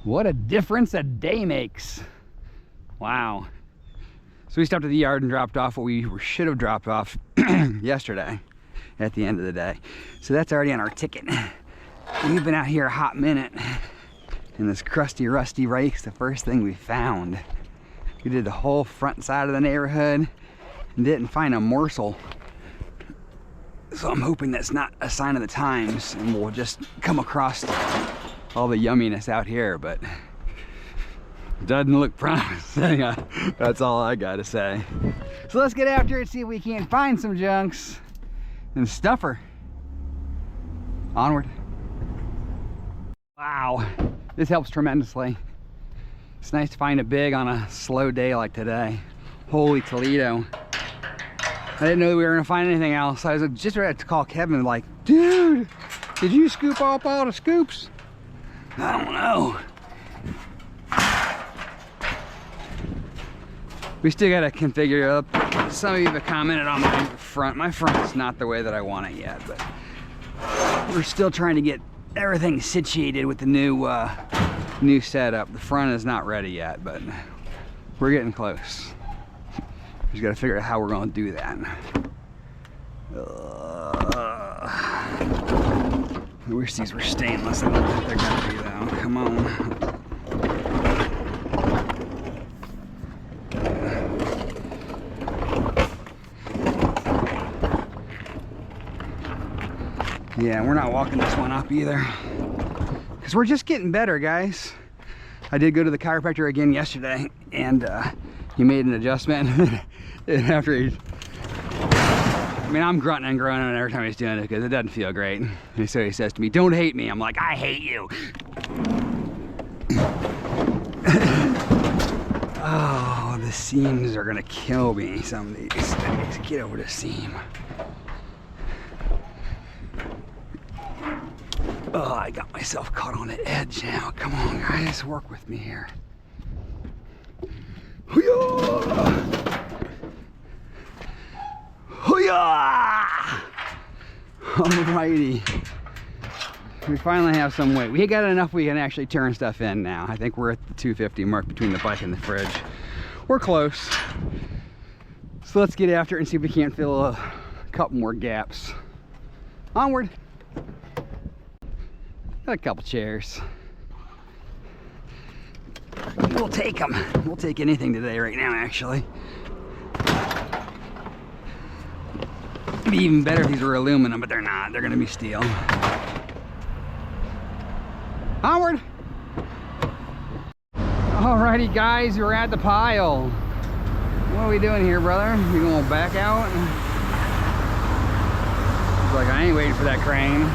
What a difference a day makes. Wow. So we stopped at the yard and dropped off what we should have dropped off yesterday at the end of the day. So that's already on our ticket. We've been out here a hot minute, and this crusty, rusty rake's the first thing we found. We did the whole front side of the neighborhood and didn't find a morsel. So I'm hoping that's not a sign of the times and we'll just come across all the yumminess out here, but doesn't look promising. That's all I gotta say. So let's get after it, see if we can't find some junks and stuff her. Onward. Wow, this helps tremendously. It's nice to find it big on a slow day like today. Holy Toledo. I didn't know we were gonna find anything else. I was just ready to call Kevin like, dude, did you scoop up all the scoops? I don't know. We still gotta configure it up. Some of you have commented on my front. My front's not the way that I want it yet, but we're still trying to get everything situated with the new setup. The front is not ready yet, but we're getting close. We just gotta figure out how we're gonna do that. I wish these were stainless. I don't think they're gonna be though. Come on. Yeah, we're not walking this one up either, because we're just getting better, guys. I did go to the chiropractor again yesterday, and he made an adjustment. And after he, I mean, I'm grunting and groaning every time he's doing it because it doesn't feel great. And so he says to me, "Don't hate me." I'm like, "I hate you." Oh, the seams are gonna kill me some of these days. Get over the seam. Oh, I got myself caught on the edge now. Come on, guys, work with me here. Hoo-yah! Hoo-yah! Alrighty. We finally have some weight. We got enough we can actually turn stuff in now. I think we're at the 250 mark between the bike and the fridge. We're close. So let's get after it and see if we can't fill a couple more gaps. Onward. Got a couple chairs. We'll take them. We'll take anything today right now, actually. It'd be even better if these were aluminum, but they're not. They're gonna be steel. Onward! Alrighty, guys, we're at the pile. What are we doing here, brother? We gonna back out? Looks like I ain't waiting for that crane.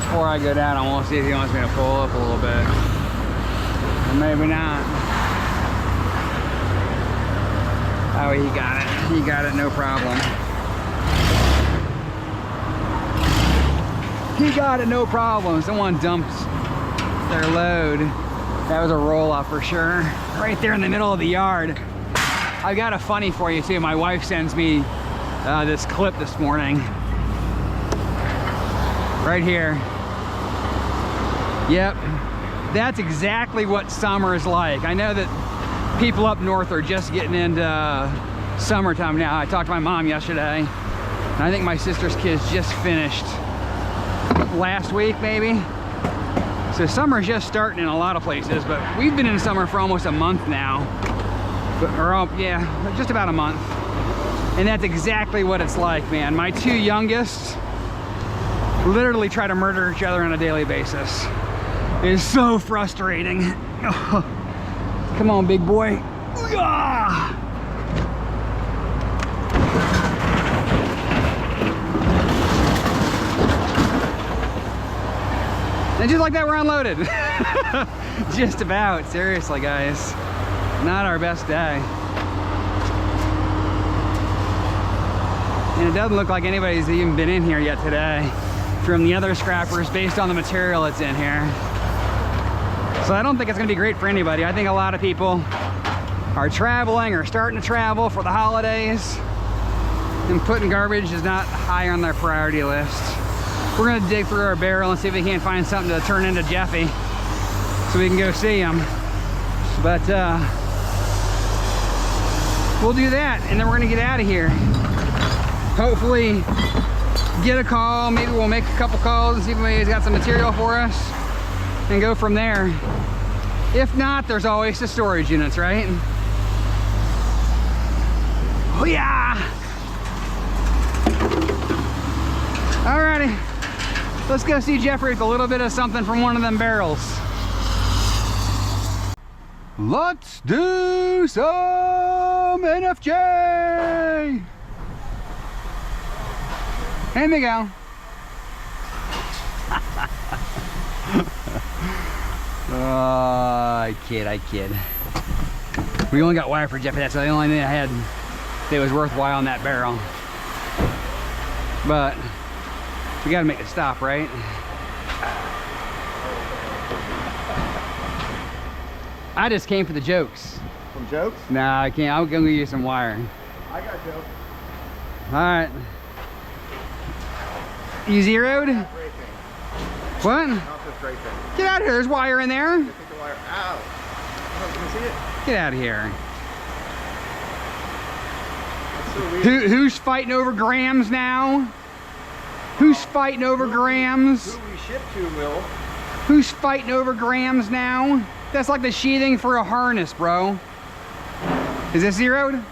Before I go down, I want to see if he wants me to pull up a little bit. Or maybe not. Oh, he got it. He got it, no problem. He got it, no problem. Someone dumped their load. That was a roll-off for sure. Right there in the middle of the yard. I've got a funny for you too. My wife sends me this clip this morning. Right here. Yep, that's exactly what summer is like. I know that people up north are just getting into summertime now. I talked to my mom yesterday, and I think my sister's kids just finished last week, maybe. So summer's just starting in a lot of places, but we've been in summer for almost a month now. Yeah, just about a month. And that's exactly what it's like, man. My two youngest literally try to murder each other on a daily basis. It is so frustrating. Oh, come on, big boy. And just like that, we're unloaded. Just about, seriously, guys. Not our best day. And it doesn't look like anybody's even been in here yet today from the other scrappers based on the material that's in here. So I don't think it's gonna be great for anybody. I think a lot of people are traveling or starting to travel for the holidays. and putting garbage is not high on their priority list. We're gonna dig through our barrel and see if we can't find something to turn into Jeffy so we can go see him. But we'll do that, and then we're gonna get out of here. Hopefully get a call. Maybe we'll make a couple calls and see if anybody's got some material for us and go from there. If not, there's always the storage units, right? Oh yeah! Alrighty, let's go see Jeffrey with a little bit of something from one of them barrels. Let's do some NFJ! Here we go. I kid. We only got wire for Jeffy. That's the only thing I had that was worthwhile on that barrel. But we gotta make it stop, right? I just came for the jokes. Some jokes? Nah, I can't. I'm gonna give you some wire. I got jokes. All right. You zeroed? What? Not this great thing. Get out of here. There's wire in there. Take the wire out. Oh, can you see it? Get out of here. That's so weird. Who's fighting over grams now? Who's fighting over grams? Who we ship to, Will. Who's fighting over grams now? That's like the sheathing for a harness, bro. Is this zeroed?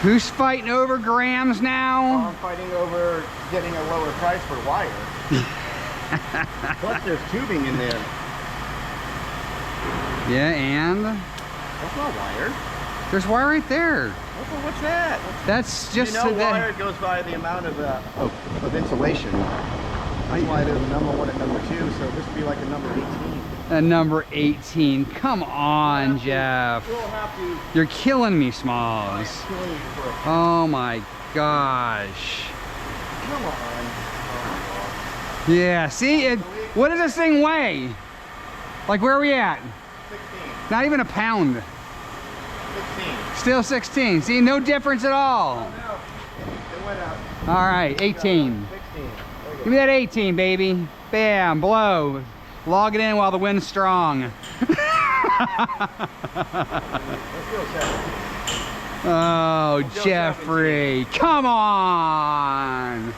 Who's fighting over grams now? I'm fighting over getting a lower price for wire. Plus there's tubing in there. Yeah, and? That's not wire. There's wire right there. What's that? That's just you know, wire goes by the amount of insulation. That's why there's a number 1 and number 2, so this would be like a number 18. A number 18. Come on, Jeff. We'll have to. You're killing me, Smalls. Oh my gosh. Come on. Oh Yeah, see, what does this thing weigh? Like, where are we at? 16. Not even a pound. 16. Still 16. See, no difference at all. Oh, no. It went out. All right, 18. 16. Give me that 18, baby. Bam, blow. Log it in while the wind's strong. Oh, Jeffrey, come on.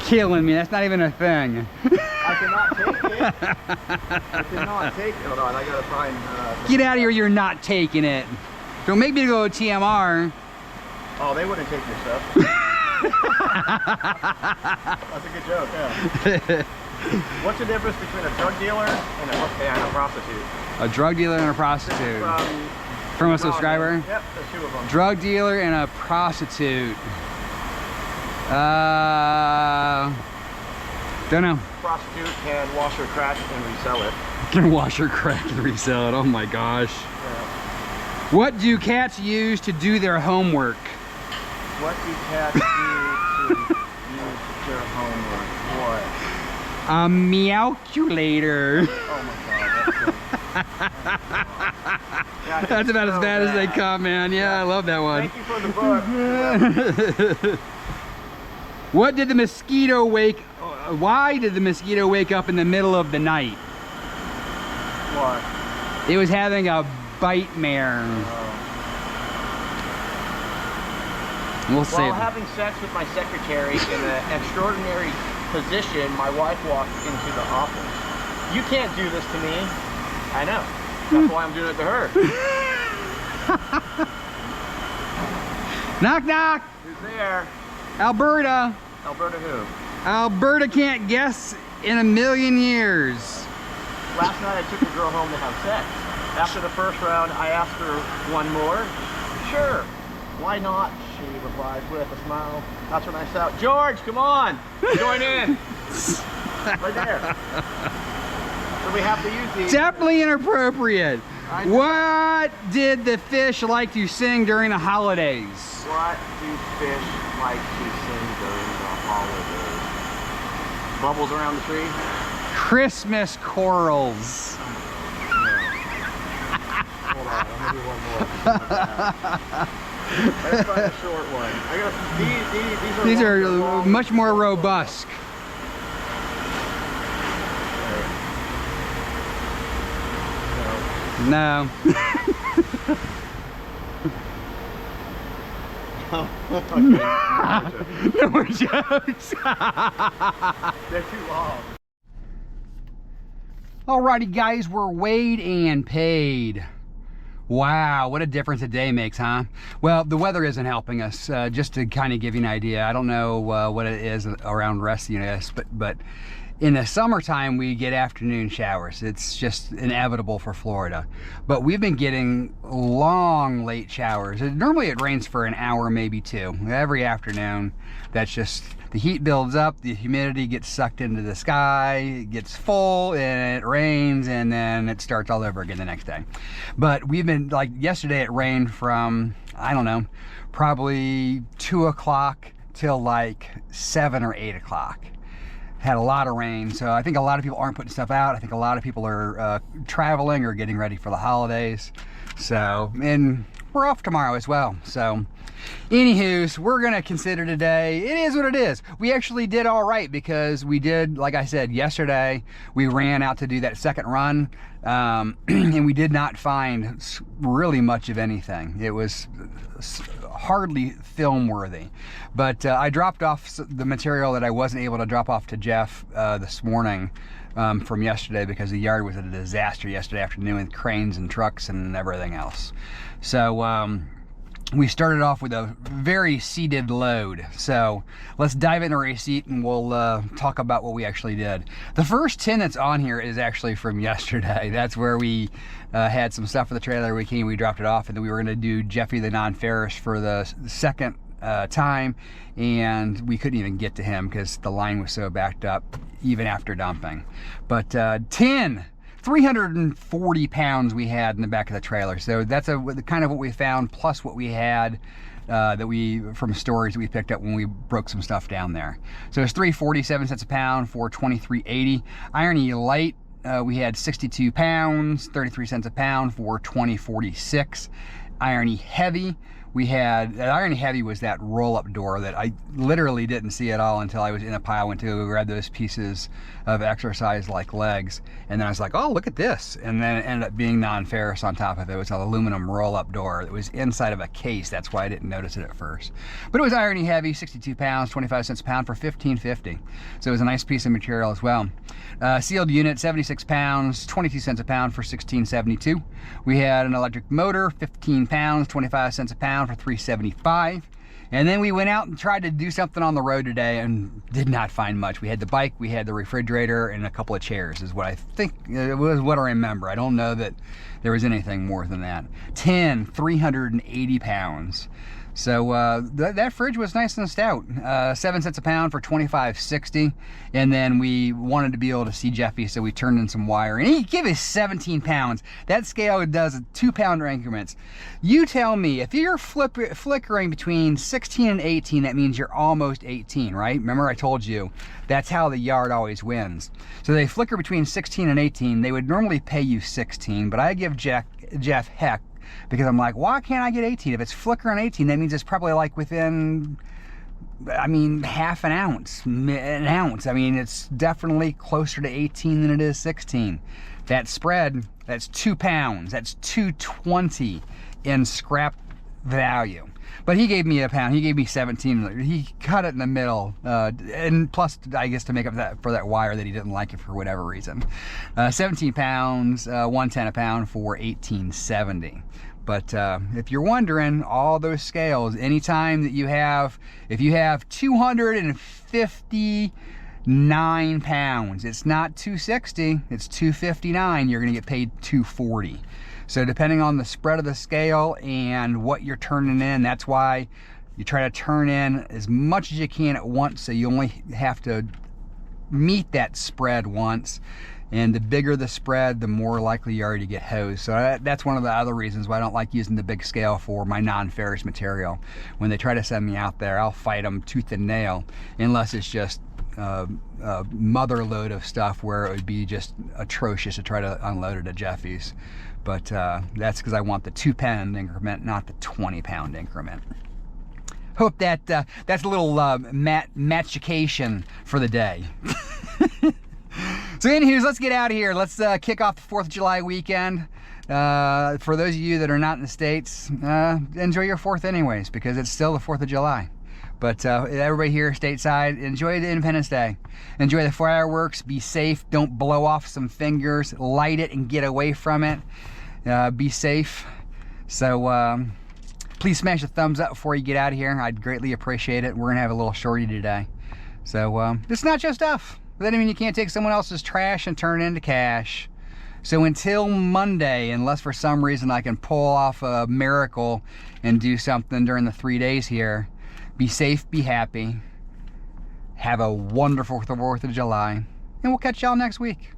Killing me, that's not even a thing. I cannot take it. I cannot take it. Hold on, I gotta find... Get out of here, you're not taking it. Don't make me go to TMR. Oh, they wouldn't take your stuff. That's a good joke, yeah. What's the difference between a drug dealer and a prostitute? A drug dealer and a prostitute. From a subscriber? Yep, there's 2 of them. Drug dealer and a prostitute. Don't know. Prostitute can wash her crack and resell it. Can wash her crack and resell it. Oh my gosh. Yeah. What do cats use to do their homework? What do cats do to use their homework? What? A meowculator. Oh my god, that's That's about as bad as they come, man. Yeah, I love that one. Thank you for the book. What did the mosquito why did the mosquito wake up in the middle of the night? What? It was having a bite mare. We'll see. While having sex with my secretary in an extraordinary position, my wife walked into the office. You can't do this to me. I know. That's why I'm doing it to her. Knock, knock. Who's there? Alberta. Alberta who? Alberta can't guess in a million years. Last night I took a girl home to have sex. After the first round, I asked her one more. Sure. Why not? She replied with a smile. That's when I shout, George, come on, join in. Right there. So we have to use these. Definitely inappropriate. What did the fish like to sing during the holidays? What do fish like to sing during the holidays? Bubbles around the tree? Christmas chorals. Hold on, I'm do one more. Let's find a short one. I got these are much more robust. No. No more jokes. They're too long. Alrighty guys, we're weighed and paid. Wow, what a difference a day makes, huh? Well, the weather isn't helping us. Just to kind of give you an idea, I don't know what it is around the rest of the US, but in the summertime we get afternoon showers. It's just inevitable for Florida. But we've been getting long, late showers. Normally it rains for an hour, maybe two, every afternoon. That's just, the heat builds up, the humidity gets sucked into the sky, it gets full, and it rains, and then it starts all over again the next day. But we've been, like yesterday it rained from, I don't know, probably 2 o'clock till like 7 or 8 o'clock. Had a lot of rain, so I think a lot of people aren't putting stuff out. I think a lot of people are traveling or getting ready for the holidays. So, and we're off tomorrow as well. So, anywho, we're gonna consider today, it is what it is. We actually did all right because we did, like I said, yesterday, we ran out to do that second run, and we did not find really much of anything. It was hardly film worthy, but I dropped off the material that I wasn't able to drop off to Jeff this morning from yesterday because the yard was a disaster yesterday afternoon with cranes and trucks and everything else. So we started off with a very seated load. So let's dive into our receipt and we'll talk about what we actually did. The first tin that's on here is actually from yesterday. That's where we had some stuff for the trailer. We dropped it off, and then we were going to do Jeffy the non-ferrous for the second time, and we couldn't even get to him because the line was so backed up even after dumping. But 340 pounds we had in the back of the trailer. So that's kind of what we found, plus what we had from storage that we picked up when we broke some stuff down there. So it's 347 cents a pound for 23.80. Irony light, we had 62 pounds, 33 cents a pound for 20.46. Irony heavy, we had, Irony heavy was that roll-up door that I literally didn't see at all until I was in a pile, went to grab those pieces of exercise like legs, and then I was like, oh, look at this, and then it ended up being non-ferrous on top of it. It was an aluminum roll-up door that was inside of a case. That's why I didn't notice it at first. But it was irony heavy, 62 pounds, 25 cents a pound for 15.50. So it was a nice piece of material as well. Sealed unit, 76 pounds, 22 cents a pound for 16.72. We had an electric motor, 15 pounds, 25 cents a pound for 3.75. And then we went out and tried to do something on the road today and did not find much. We had the bike, we had the refrigerator, and a couple of chairs is what I think, it was what I remember. I don't know that there was anything more than that. 380 pounds. So that fridge was nice and stout. 7 cents a pound for 25.60. And then we wanted to be able to see Jeffy, so we turned in some wire. And he gave us 17 pounds. That scale does 2-pound increments. You tell me, if you're flickering between 16 and 18, that means you're almost 18, right? Remember I told you, that's how the yard always wins. So they flicker between 16 and 18. They would normally pay you 16, but I give Jeff heck, because I'm like, why can't I get 18? If it's flickering 18, that means it's probably like within, I mean, half an ounce. I mean, it's definitely closer to 18 than it is 16. That spread, that's 2 pounds. That's 220 in scrap value. But he gave me a pound. He gave me 17. He cut it in the middle, and plus, I guess, to make up for that wire that he didn't like it for whatever reason. 17 pounds, 110 a pound for 18.70. But if you're wondering, all those scales, anytime that you have, if you have 259 pounds, it's not 260, it's 259. You're going to get paid 240. So depending on the spread of the scale and what you're turning in, that's why you try to turn in as much as you can at once, so you only have to meet that spread once. And the bigger the spread, the more likely you are to get hosed. So that's one of the other reasons why I don't like using the big scale for my non-ferrous material. When they try to send me out there, I'll fight them tooth and nail, unless it's just a mother load of stuff where it would be just atrocious to try to unload it at Jeffy's. But that's because I want the 2-pound increment, not the 20-pound increment. Hope that that's a little matchication for the day. So anywho, let's get out of here. Let's kick off the 4th of July weekend. For those of you that are not in the States, enjoy your 4th anyways, because it's still the 4th of July. But everybody here stateside, enjoy the Independence Day. Enjoy the fireworks, be safe, don't blow off some fingers, light it and get away from it. Be safe. So please smash a thumbs up before you get out of here. I'd greatly appreciate it. We're gonna have a little shorty today. So it's Nacho Stuff. That doesn't mean you can't take someone else's trash and turn it into cash. So until Monday, unless for some reason I can pull off a miracle and do something during the 3 days here, be safe, be happy, have a wonderful 4th of July, and we'll catch y'all next week.